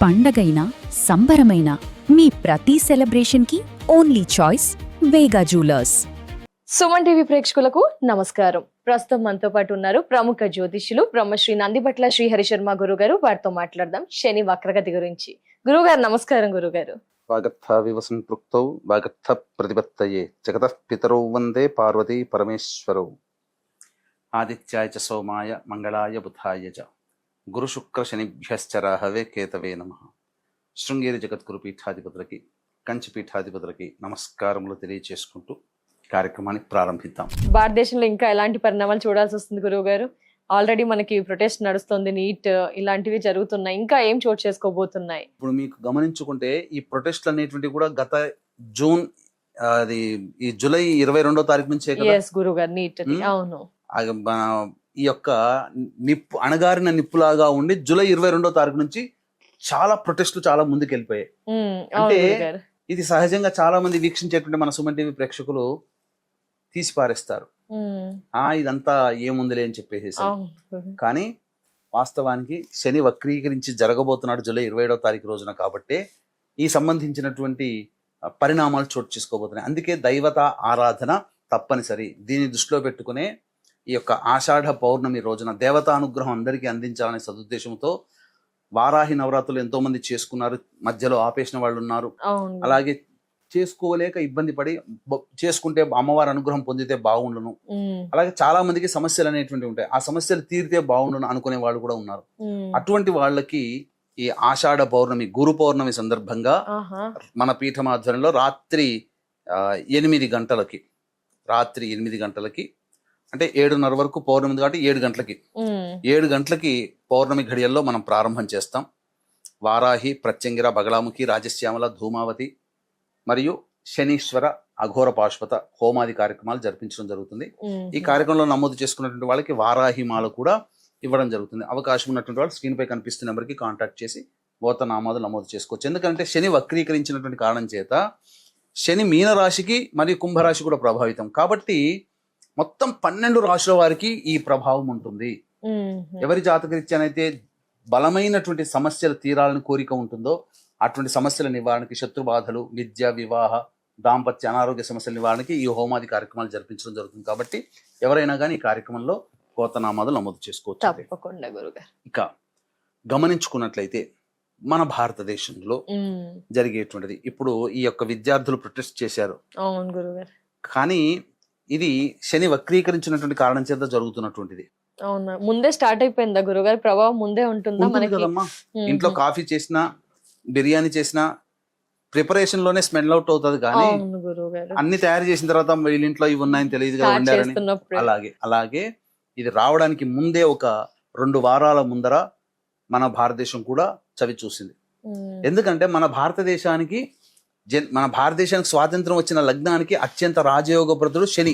పండగైనా సంబరమైనా మీ ప్రతి సెలబ్రేషన్కి only choice వేగా jewellers. Suman TV ప్రేక్షకులకు నమస్కారం. ప్రస్తుతం మనతో పాటు ఉన్నారు ప్రముఖ జ్యోతిష్యులు బ్రహ్మశ్రీ నందిబట్ల శ్రీహరి శర్మ గురుగారు. వారితో మాట్లాడదాం శని వక్రగతి గురించి. గురుగారు నమస్కారం. గురుగారు వాగర్థ వివసంపృక్తౌ వాగర్థ ప్రతిపత్తయే జగతః పితరౌ వందే పార్వతీ పరమేశ్వరౌ. ఆదిత్యాయ చ సోమాయ మంగళాయ బుధాయ చ గురు శుక్ర శనిభ్యశ్చ రాహవే కేతవే నమః. శృంగేరి జగద్గురు పీఠాధిపతులకి కంచి పీఠాధిపతులకి నమస్కారములు తెలియచేసుకుంటూ కార్యక్రమాన్ని ప్రారంభిద్దాం. భారతదేశంలో ఇంకా ఎలాంటి పరిణామాలు చూడాల్సి వస్తుంది గురువు గారు? ఆల్రెడీ మనకి ప్రొటెస్ట్ నడుస్తుంది, నీట్ ఇలాంటివి జరుగుతున్నాయి, ఇంకా ఏం చోటు చేసుకోబోతున్నాయి? ఇప్పుడు మీకు గమనించుకుంటే ఈ ప్రొటెస్ట్లు అనేటువంటివి కూడా గత జూన్ అది ఈ జూలై 22వ తారీఖు నుంచే కదా గురువు గారు నీట్. అవును, ఈ యొక్క నిప్పు అణగారిన నిప్పులాగా ఉండి జూలై 22వ తారీఖు నుంచి చాలా ప్రొటెస్ట్లు చాలా ముందుకు వెళ్ళిపోయాయి. అంటే ఇది సహజంగా చాలా మంది వీక్షించేటువంటి మన సుమన్ టీవీ ప్రేక్షకులు తీసిపారేస్తారు, ఇదంతా ఏముందిలే అని చెప్పేసి. కానీ వాస్తవానికి శని వక్రీకరించి జరగబోతున్నాడు జూలై 27వ తారీఖు రోజున. కాబట్టి ఈ సంబంధించినటువంటి పరిణామాలు చోటు చేసుకోబోతున్నాయి. అందుకే దైవత ఆరాధన తప్పనిసరి. దీన్ని దృష్టిలో పెట్టుకునే ఈ యొక్క ఆషాఢ పౌర్ణమి రోజున దేవతానుగ్రహం అందరికీ అందించాలనే సదుద్దేశంతో వారాహి నవరాత్రులు ఎంతో మంది చేసుకున్నారు, మధ్యలో ఆపేసిన వాళ్ళు ఉన్నారు. అలాగే చేసుకోలేక ఇబ్బంది పడి చేసుకుంటే అమ్మవారి అనుగ్రహం పొందితే బాగుండును, అలాగే చాలా మందికి సమస్యలు అనేటువంటివి ఉంటాయి, ఆ సమస్యలు తీరితే బాగుండును అనుకునే వాళ్ళు కూడా ఉన్నారు. అటువంటి వాళ్ళకి ఈ ఆషాఢ పౌర్ణమి గురు పౌర్ణమి సందర్భంగా మన పీఠం ఆధ్వర్యంలో రాత్రి 8 గంటలకి అంటే 7:30 వరకు పౌర్ణమి కాబట్టి 7 గంటలకి పౌర్ణమి ఘడియల్లో మనం ప్రారంభం చేస్తాం. వారాహి, ప్రత్యంగిర, బగళాముఖి, రాజశ్యామల, ధూమావతి మరియు శనీశ్వర అఘోర పాశ్వత హోమాది కార్యక్రమాలు జరిపించడం జరుగుతుంది. ఈ కార్యక్రమంలో నమోదు చేసుకున్నటువంటి వాళ్ళకి వారాహి మాల కూడా ఇవ్వడం జరుగుతుంది. అవకాశం ఉన్నటువంటి వాళ్ళు స్క్రీన్ పై కనిపిస్తున్న నెంబర్కి కాంటాక్ట్ చేసి గోత్రనామాలు నమోదు చేసుకోవచ్చు. ఎందుకంటే శని వక్రీకరించినటువంటి కారణం చేత శని మీనరాశికి మరియు కుంభరాశి కూడా ప్రభావితం కాబట్టి మొత్తం 12 రాశుల వారికి ఈ ప్రభావం ఉంటుంది. ఎవరి జాతకరీత్యానైతే బలమైనటువంటి సమస్యలు తీరాలని కోరిక ఉంటుందో అటువంటి సమస్యల నివారణకి, శత్రుబాధలు, విద్య, వివాహ, దాంపత్య, అనారోగ్య సమస్యల నివారణకి ఈ హోమాది కార్యక్రమాలు జరిపించడం జరుగుతుంది. కాబట్టి ఎవరైనా కానీ ఈ కార్యక్రమంలో గోత్రనామాలు నమోదు చేసుకోవచ్చు. తప్పకుండా గురుగారు. ఇక గమనించుకున్నట్లయితే మన భారతదేశంలో జరిగేటువంటిది ఇప్పుడు ఈ యొక్క విద్యార్థులు ప్రొటెస్ట్ చేశారు. అవును గురుగారు. కానీ ఇది శని వక్రీకరించినటువంటి కారణం చేత జరుగుతున్నటువంటిది. అవునా, ముందే స్టార్ట్ అయిపోయిందా గురుగారు? ప్రభావం ముందే ఉంటుందా మనకి? కదమ్మా, ఇంట్లో కాఫీ చేసినా బిర్యానీ చేసినా ప్రిపరేషన్ లోనే స్మెల్ అవుట్ అవుతుంది. కానీ అన్ని తయారు చేసిన తర్వాత వీళ్ళ ఇంట్లో ఇవి ఉన్నాయని తెలియదు కదా వండారని. అలాగే ఇది రావడానికి ముందే ఒక 2 వారాల ముందర మన భారతదేశం కూడా చవి చూసింది. ఎందుకంటే మన భారతదేశానికి స్వాతంత్రం వచ్చిన లగ్నానికి అత్యంత రాజయోగప్రదుడు శని,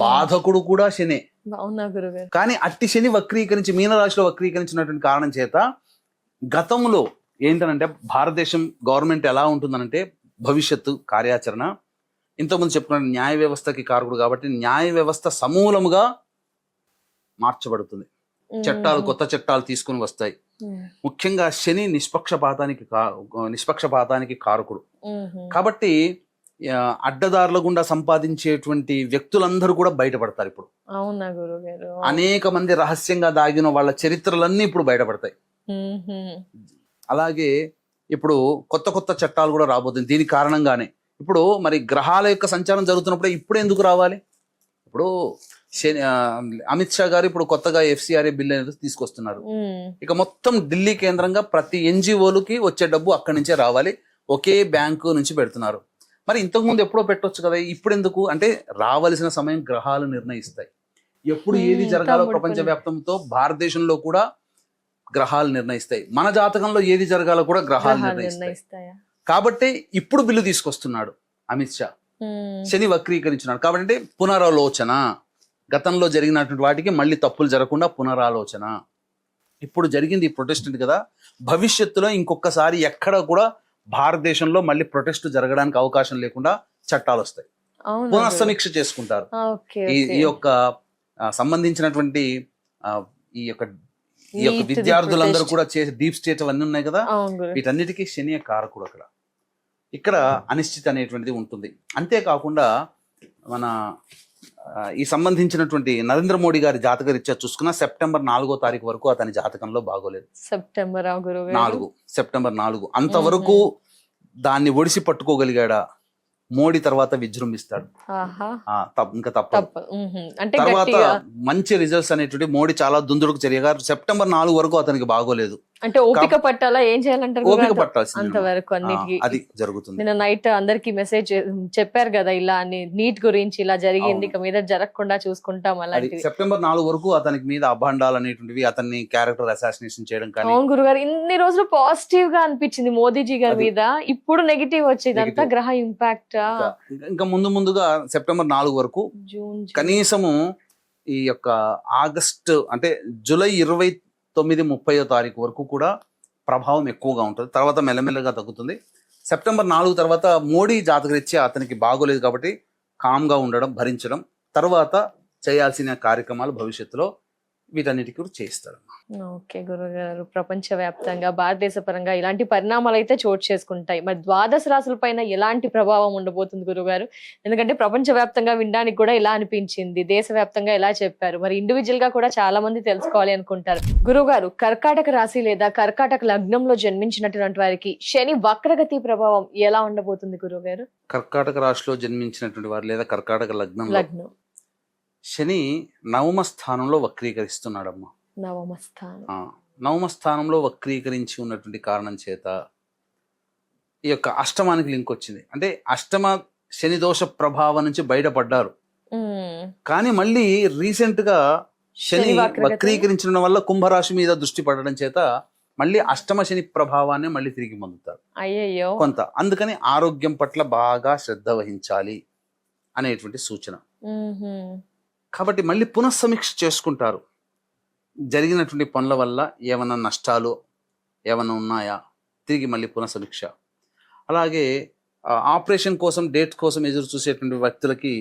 బాధకుడు కూడా శనే. కానీ అట్టి శని వక్రీకరించి మీనరాశిలో వక్రీకరించినటువంటి కారణం చేత గతంలో ఏంటనంటే భారతదేశం గవర్నమెంట్ ఎలా ఉంటుందనంటే భవిష్యత్తు కార్యాచరణ ఇంతకుముందు చెప్పుకున్న న్యాయ వ్యవస్థకి కారకుడు కాబట్టి న్యాయ వ్యవస్థ సమూలముగా మార్చబడుతుంది. కొత్త చట్టాలు తీసుకుని వస్తాయి. ముఖ్యంగా శని నిష్పక్షపాతానికి కారకుడు కాబట్టి అడ్డదారుల గుండా సంపాదించేటువంటి వ్యక్తులందరూ కూడా బయటపడతారు. ఇప్పుడు అనేక మంది రహస్యంగా దాగిన వాళ్ళ చరిత్రలన్నీ ఇప్పుడు బయటపడతాయి. అలాగే ఇప్పుడు కొత్త చట్టాలు కూడా రాబోతుంది. దీని కారణంగానే ఇప్పుడు మరి గ్రహాల యొక్క సంచారం జరుగుతున్నప్పుడు ఇప్పుడు ఎందుకు రావాలి? ఇప్పుడు అమిత్ షా గారు ఇప్పుడు కొత్తగా FCRA బిల్ అనేది తీసుకొస్తున్నారు. ఇక మొత్తం ఢిల్లీ కేంద్రంగా ప్రతి NGOలకి వచ్చే డబ్బు అక్కడి నుంచే రావాలి, ఒకే బ్యాంకు నుంచి పెడుతున్నారు. మరి ఇంతకు ముందు ఎప్పుడో పెట్టొచ్చు కదా, ఇప్పుడు ఎందుకు అంటే రావాల్సిన సమయం గ్రహాలు నిర్ణయిస్తాయి. ఎప్పుడు ఏది జరగాలో ప్రపంచవ్యాప్తంతో భారతదేశంలో కూడా గ్రహాలు నిర్ణయిస్తాయి. మన జాతకంలో ఏది జరగాలో కూడా గ్రహాలు నిర్ణయిస్తాయి. కాబట్టి ఇప్పుడు బిల్లు తీసుకొస్తున్నాడు అమిత్ షా, శని వక్రీకరించినాడు కాబట్టి పునరాలోచన, గతంలో జరిగినటువంటి వాటికి మళ్ళీ తప్పులు జరగకుండా పునరాలోచన. ఇప్పుడు జరిగింది ఈ ప్రొటెస్ట్ కదా, భవిష్యత్తులో ఇంకొకసారి ఎక్కడ కూడా భారతదేశంలో మళ్ళీ ప్రొటెస్ట్ జరగడానికి అవకాశం లేకుండా చట్టాలు వస్తాయి, పునఃసమీక్ష చేసుకుంటారు. ఈ యొక్క సంబంధించినటువంటి ఈ యొక్క ఈ యొక్క Neat ది విద్యార్థులందరూ protest. కూడా చేసే డీప్ స్టేట్ అవన్నీ ఉన్నాయి కదా, అవును గురు. వీటన్నిటికీ శని కారకుడు అక్కడ. ఇక్కడ అనిశ్చితి అనేటువంటిది ఉంటుంది. అంతేకాకుండా మన ఈ సంబంధించినటువంటి నరేంద్ర మోడీ గారి జాతక రీత్యా చూసుకున్న సెప్టెంబర్ 4వ తారీఖు వరకు అతని జాతకంలో బాగోలేదు. సెప్టెంబర్ గురువు 4 సెప్టెంబర్ 4 అంతవరకు దాన్ని ఒడిసి పట్టుకోగలిగాడా, మోడీ తర్వాత విజృంభిస్తాడు. ఇంకా తప్పదు. అంటే తర్వాత గట్టిగా మంచి రిజల్ట్స్ అనేటువంటి మోడీ చాలా దుందుడుకు జరిగా సెప్టెంబర్ 4 వరకు అతనికి బాగోలేదు. అంటే ఓపిక పట్టాలా, ఏం చేయాలంటారు ఓపిక గురుగారు? పట్టాల్సింది అంతవరకు అన్నిటికీ అది జరుగుతుంది. నిన్న నైట్ అందరికి మెసేజ్ చెప్పారు కదా, ఇలా అని నీట్ గురించి ఇలా జరిగింది, ఇక మీద జరగకుండా చూసుకుంటాం అది అలాంటివి. సెప్టెంబర్ 4 వరకు అతనికి మీద అభాండాలు అనేటువంటివి, అతన్ని క్యారెక్టర్ అసాసినేషన్ చేయడం కానీ, అవును గురుగారు, ఇన్ని రోజులు పాజిటివ్ గా అనిపించింది మోదీజీ గారి అది. మీద, ఇప్పుడు నెగిటివ్ వచ్చేది అంతా Negative. గ్రహ ఇంపాక్ట్. ఇంకా ముందుగా సెప్టెంబర్ 4 వరకు జూన్ కనీసము ఈ యొక్క ఆగస్టు అంటే జూలై 29-30వ తారీఖు వరకు కూడా ప్రభావం ఎక్కువగా ఉంటుంది. తర్వాత మెల్లమెల్లగా తగ్గుతుంది. సెప్టెంబర్ 4 తర్వాత మోడీ జాతకరీత్యా అతనికి బాగోలేదు కాబట్టి కామ్గా ఉండడం, భరించడం, తర్వాత చేయాల్సిన కార్యక్రమాలు భవిష్యత్తులో వీటన్నిటికీ కూడా చేయిస్తాడు. ఓకే గురుగారు, ప్రపంచవ్యాప్తంగా భారతదేశ పరంగా ఇలాంటి పరిణామాలు అయితే చోటు చేసుకుంటాయి. మరి ద్వాదశ రాశుల పైన ఎలాంటి ప్రభావం ఉండబోతుంది గురుగారు? ఎందుకంటే ప్రపంచవ్యాప్తంగా వినడానికి కూడా ఇలా అనిపించింది, దేశవ్యాప్తంగా ఎలా చెప్పారు, మరి ఇండివిజువల్ గా కూడా చాలా మంది తెలుసుకోవాలి అనుకుంటారు. గురుగారు, కర్కాటక రాశి లేదా కర్కాటక లగ్నంలో జన్మించినటువంటి వారికి శని వక్రగతి ప్రభావం ఎలా ఉండబోతుంది గురుగారు? కర్కాటక రాశిలో జన్మించినటువంటి వారు లేదా కర్కాటక లగ్నం శని 9వ స్థానంలో వక్రీకరిస్తున్నాడమ్మా. నవమ స్థానం. 9వ స్థానంలో వక్రీకరించి ఉన్నటువంటి కారణం చేత ఈ యొక్క అష్టమానికి లింక్ వచ్చింది. అంటే అష్టమ శని దోష ప్రభావం నుంచి బయటపడ్డారు. కానీ మళ్ళీ రీసెంట్ గా శని వక్రీకరించడం వల్ల కుంభరాశి మీద దృష్టి పడడం చేత మళ్ళీ అష్టమ శని ప్రభావాన్ని మళ్ళీ తిరిగి పొందుతారు అయ్యయ్యో కొంత. అందుకని ఆరోగ్యం పట్ల బాగా శ్రద్ధ వహించాలి అనేటువంటి సూచన. కాబట్టి మళ్ళీ పునఃసమీక్ష చేసుకుంటారు. జరిగినటువంటి పనుల వల్ల ఏమైనా నష్టాలు ఏమైనా ఉన్నాయా, తిరిగి మళ్ళీ పునఃసమీక్ష. అలాగే ఆపరేషన్ కోసం డేట్ కోసం ఎదురు చూసేటువంటి వ్యక్తులకి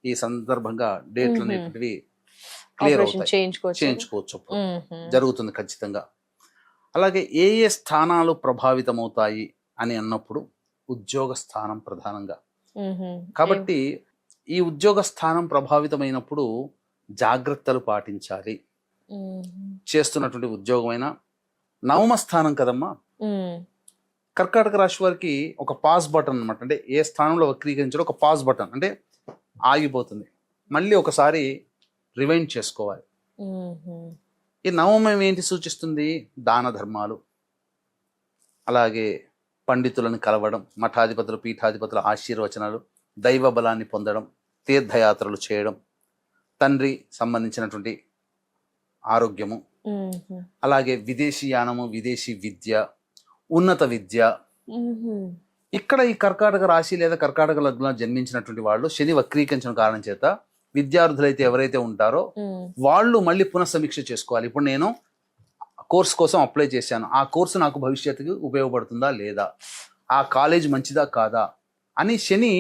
ఈ సందర్భంగా డేట్లు అనేటువంటివి క్లియర్ అవుతాయి, చేయించుకోవచ్చు, జరుగుతుంది ఖచ్చితంగా. అలాగే ఏ ఏ స్థానాలు ప్రభావితం అవుతాయి అని అన్నప్పుడు ఉద్యోగ స్థానం ప్రధానంగా. కాబట్టి ఈ ఉద్యోగ స్థానం ప్రభావితమైనప్పుడు జాగ్రత్తలు పాటించాలి. చేస్తున్నటువంటి ఉద్యోగమైన 9వ స్థానం కదమ్మా. కర్కాటక రాశి వారికి ఒక పాస్ బటన్ అన్నమాట. అంటే ఏ స్థానంలో వక్రీకరించాలో ఒక పాస్ బటన్, అంటే ఆగిపోతుంది, మళ్ళీ ఒకసారి రివైండ్ చేసుకోవాలి. ఈ 9వ ఏంటి సూచిస్తుంది? దాన ధర్మాలు, అలాగే పండితులను కలవడం, మఠాధిపతులు పీఠాధిపతుల ఆశీర్వచనాలు, దైవ బలాన్ని పొందడం, తీర్థయాత్రలు చేయడం, తండ్రి సంబంధించినటువంటి ఆరోగ్యము, అలాగే విదేశీ యానము, విదేశీ విద్య, ఉన్నత విద్య. ఇక్కడ ఈ కర్కాటక రాశి లేదా కర్కాటక లగ్నంలో జన్మించినటువంటి వాళ్ళు శని వక్రీకరించిన కారణం చేత విద్యార్థులైతే ఎవరైతే ఉంటారో వాళ్ళు మళ్ళీ పునఃసమీక్ష చేసుకోవాలి. ఇప్పుడు నేను కోర్స్ కోసం అప్లై చేశాను, ఆ కోర్సు నాకు భవిష్యత్తుకి ఉపయోగపడుతుందా లేదా, ఆ కాలేజ్ మంచిదా కాదా అని శని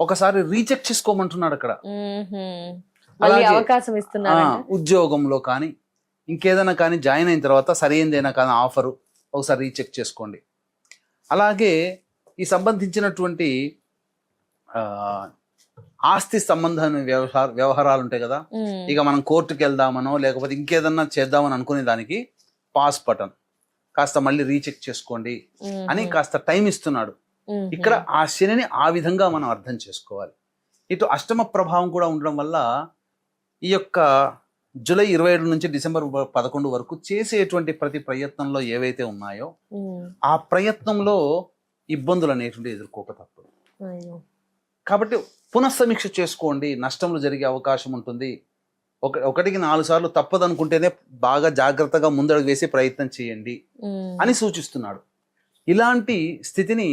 ఒకసారి రీచెక్ చేసుకోమంటున్నాడు అక్కడ. అవకాశం ఇస్తున్నారు. ఉద్యోగంలో కానీ ఇంకేదైనా కానీ జాయిన్ అయిన తర్వాత సరైనదైనా కానీ ఆఫరు ఒకసారి రీచెక్ చేసుకోండి. అలాగే ఈ సంబంధించినటువంటి ఆస్తి సంబంధమైన వ్యవహారాలు ఉంటాయి కదా, ఇక మనం కోర్టుకు వెళ్దామనో లేకపోతే ఇంకేదన్నా చేద్దామని అనుకునే దానికి పాస్ బటన్ కాస్త మళ్ళీ రీచెక్ చేసుకోండి అని కాస్త టైం ఇస్తున్నాడు. ఇక్కడ ఆ శనిని ఆ విధంగా మనం అర్థం చేసుకోవాలి. ఇటు అష్టమ ప్రభావం కూడా ఉండడం వల్ల ఈ యొక్క జూలై 27 నుంచి డిసెంబర్ 11 వరకు చేసేటువంటి ప్రతి ప్రయత్నంలో ఏవైతే ఉన్నాయో ఆ ప్రయత్నంలో ఇబ్బందులు అనేటువంటి ఎదుర్కోక తప్పదు. కాబట్టి పునఃసమీక్ష చేసుకోండి, నష్టములు జరిగే అవకాశం ఉంటుంది. ఒకటికి 4 సార్లు తప్పదనుకుంటేనే బాగా జాగ్రత్తగా ముందడుగు వేసి ప్రయత్నం చేయండి అని సూచిస్తున్నాడు. ఇలాంటి స్థితిని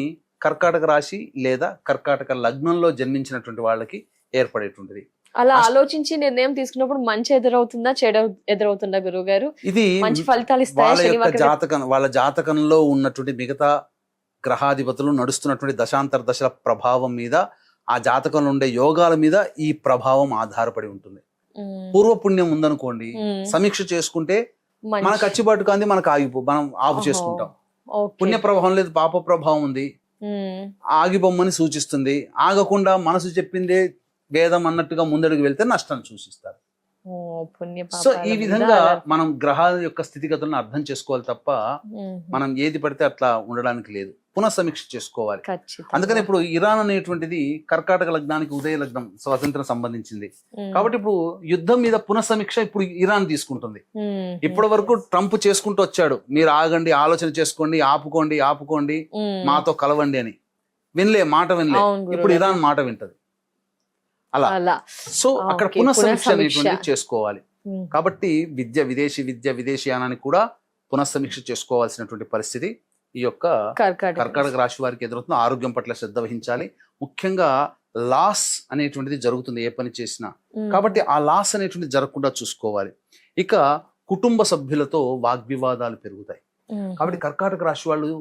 కర్కాటక రాశి లేదా కర్కాటక లగ్నంలో జన్మించినటువంటి వాళ్ళకి ఏర్పడేటువంటిది. అలా ఆలోచించి నిర్ణయం తీసుకున్నప్పుడు మంచి ఎదురవుతుందా చెడు ఎదురవుతుందా గురువు గారు? ఇది మంచి ఫలితాలు ఇస్తాయి. వాళ్ళ జాతకంలో ఉన్నటువంటి మిగతా గ్రహాధిపతులు నడుస్తున్నటువంటి దశాంతర దశల ప్రభావం మీద, ఆ జాతకంలో ఉండే యోగాల మీద ఈ ప్రభావం ఆధారపడి ఉంటుంది. పూర్వపుణ్యం ఉందనుకోండి, సమీక్ష చేసుకుంటే మనకు కచ్చిబాటు కాంది మనకు మనం ఆపు చేసుకుంటాం. పుణ్య ప్రభావం లేదు, పాప ప్రభావం ఉంది, ఆగిబొమ్మని సూచిస్తుంది. ఆగకుండా మనసు చెప్పిందే వేదం అన్నట్టుగా ముందడుగు వెళ్తే నష్టాన్ని సూచిస్తారు. సో ఈ విధంగా మనం గ్రహాల యొక్క స్థితిగతులను అర్థం చేసుకోవాలి తప్ప మనం ఏది పడితే అట్లా ఉండడానికి లేదు. పునఃసమీక్ష చేసుకోవాలి. అందుకని ఇప్పుడు ఇరాన్ అనేటువంటిది కర్కాటక లగ్నానికి ఉదయ లగ్నం, స్వాతంత్రం సంబంధించింది కాబట్టి ఇప్పుడు యుద్ధం మీద పునఃసమీక్ష ఇప్పుడు ఇరాన్ తీసుకుంటుంది. ఇప్పటి వరకు ట్రంప్ చేసుకుంటూ వచ్చాడు, మీరు ఆగండి, ఆలోచన చేసుకోండి, ఆపుకోండి, మాతో కలవండి అని. మాట వినలే. ఇప్పుడు ఇరాన్ మాట వింటది అలా. సో అక్కడ పునఃసమీక్ష అనేటువంటిది చేసుకోవాలి. కాబట్టి విదేశీయానానికి కూడా పునఃసమీక్ష చేసుకోవాల్సినటువంటి పరిస్థితి ఈ యొక్క కర్కాటక రాశి వారికి ఎదురవుతుంది. ఆరోగ్యం పట్ల శ్రద్ధ వహించాలి. ముఖ్యంగా లాస్ అనేటువంటిది జరుగుతుంది ఏ పని చేసినా, కాబట్టి ఆ లాస్ అనేటువంటిది జరగకుండా చూసుకోవాలి. ఇక కుటుంబ సభ్యులతో వాగ్వివాదాలు పెరుగుతాయి. కాబట్టి కర్కాటక రాశి వాళ్ళు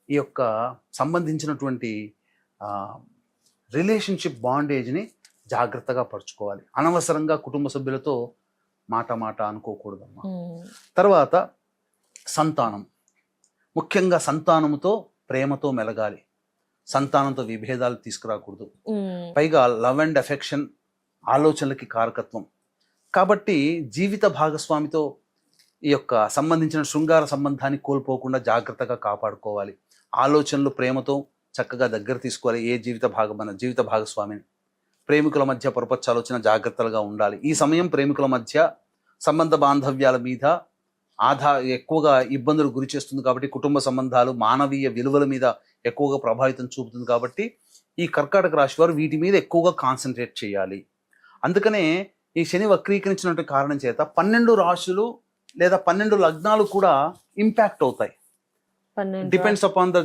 ఈ యొక్క సంబంధించినటువంటి రిలేషన్షిప్ బాండేజ్ ని జాగ్రత్తగా పరుచుకోవాలి. అనవసరంగా కుటుంబ సభ్యులతో మాట అనుకోకూడదమ్మా. తర్వాత సంతానం, ముఖ్యంగా సంతానముతో ప్రేమతో మెలగాలి. సంతానంతో విభేదాలు తీసుకురాకూడదు. పైగా లవ్ అండ్ అఫెక్షన్ ఆలోచనలకి కారకత్వం. కాబట్టి జీవిత భాగస్వామితో ఈ యొక్క సంబంధించిన శృంగార సంబంధాన్ని కోల్పోకుండా జాగ్రత్తగా కాపాడుకోవాలి. ఆలోచనలు ప్రేమతో చక్కగా దగ్గర తీసుకోవాలి. ఏ జీవిత భాగస్వామిని ప్రేమికుల మధ్య పొరపచ్చాలోచన జాగ్రత్తలుగా ఉండాలి. ఈ సమయం ప్రేమికుల మధ్య సంబంధ బాంధవ్యాల మీద ఎక్కువగా ఇబ్బందులు గురి చేస్తుంది. కాబట్టి కుటుంబ సంబంధాలు, మానవీయ విలువల మీద ఎక్కువగా ప్రభావితం చూపుతుంది. కాబట్టి ఈ కర్కాటక రాశి వారు వీటి మీద ఎక్కువగా కాన్సన్ట్రేట్ చేయాలి. అందుకనే ఈ శని వక్రీకరించినటువంటి కారణం చేత 12 రాశులు లేదా 12 లగ్నాలు కూడా ఇంపాక్ట్ అవుతాయి. డిపెండ్స్ అపాన్ ద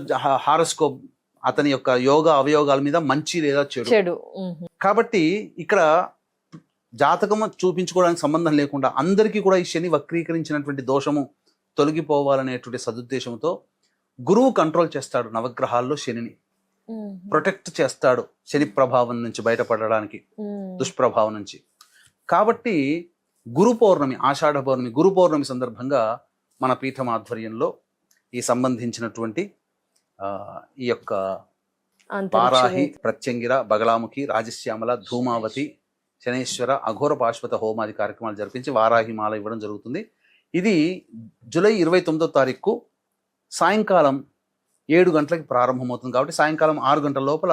హారోస్కోప్, అతని యొక్క యోగ అవయోగాల మీద మంచి లేదా చెడు. కాబట్టి ఇక్కడ జాతకం చూపించుకోవడానికి సంబంధం లేకుండా అందరికీ కూడా ఈ శని వక్రీకరించినటువంటి దోషము తొలగిపోవాలనేటువంటి సదుద్దేశంతో గురువు కంట్రోల్ చేస్తాడు. నవగ్రహాల్లో శనిని ప్రొటెక్ట్ చేస్తాడు శని ప్రభావం నుంచి బయటపడడానికి, దుష్ప్రభావం నుంచి. కాబట్టి గురు పౌర్ణమి, ఆషాఢ పౌర్ణమి, గురు పౌర్ణమి సందర్భంగా మన పీఠం ఆధ్వర్యంలో ఈ సంబంధించినటువంటి ఈ యొక్క వారాహి, ప్రత్యంగిర, బగలాముఖి, రాజశ్యామల, ధూమావతి, శనేశ్వర, అఘోర పాశ్వత హోమాది కార్యక్రమాలు జరిపించి వారాహి మాల ఇవ్వడం జరుగుతుంది. ఇది జూలై 29వ తారీఖు సాయంకాలం 7 గంటలకి ప్రారంభమవుతుంది. కాబట్టి సాయంకాలం 6 గంటల లోపల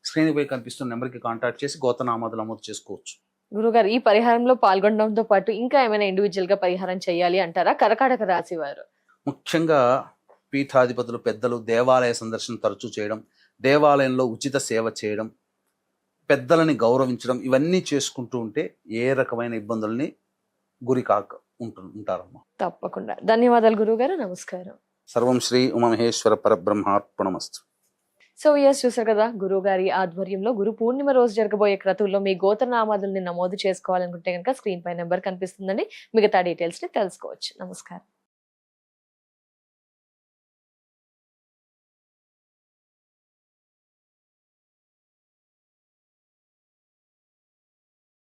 స్క్రీన్పై కనిపిస్తున్న నెంబర్కి కాంటాక్ట్ చేసి గోత్రనామాదులు నమోదు చేసుకోవచ్చు. గురుగారు, ఈ పరిహారంలో పాల్గొనడంతో పాటు ఇంకా ఏమైనా ఇండివిజువల్ గా పరిహారం చేయాలి అంటారా కర్కాటక రాశి వారు? ముఖ్యంగా పీఠాధిపతులు, పెద్దలు దేవాలయ సందర్శన తరచూ చేయడం, దేవాలయంలో ఉచిత సేవ చేయడం, పెద్దలని గౌరవించడం, ఇవన్నీ చేసుకుంటూ ఉంటే ఏ రకమైన ఇబ్బందుల్ని గురి కాక ఉంటారమ్మా. తప్పకుండా. ధన్యవాదాలు గురువుగారు. నమస్కారం. సర్వం శ్రీ ఉమామహేశ్వర పరబ్రహ్మార్పణమస్తు. సో చూసారు కదా, గురువు గారి ఆధ్వర్యంలో గురు పూర్ణిమ రోజు జరగబోయే క్రతువుల్లో మీ గోత్రనామాదుల్ని నమోదు చేసుకోవాలనుకుంటే కనుక స్క్రీన్ పై నెంబర్ కనిపిస్తుందండి. మిగతా డీటెయిల్స్ ని తెలుసుకోవచ్చు. నమస్కారం.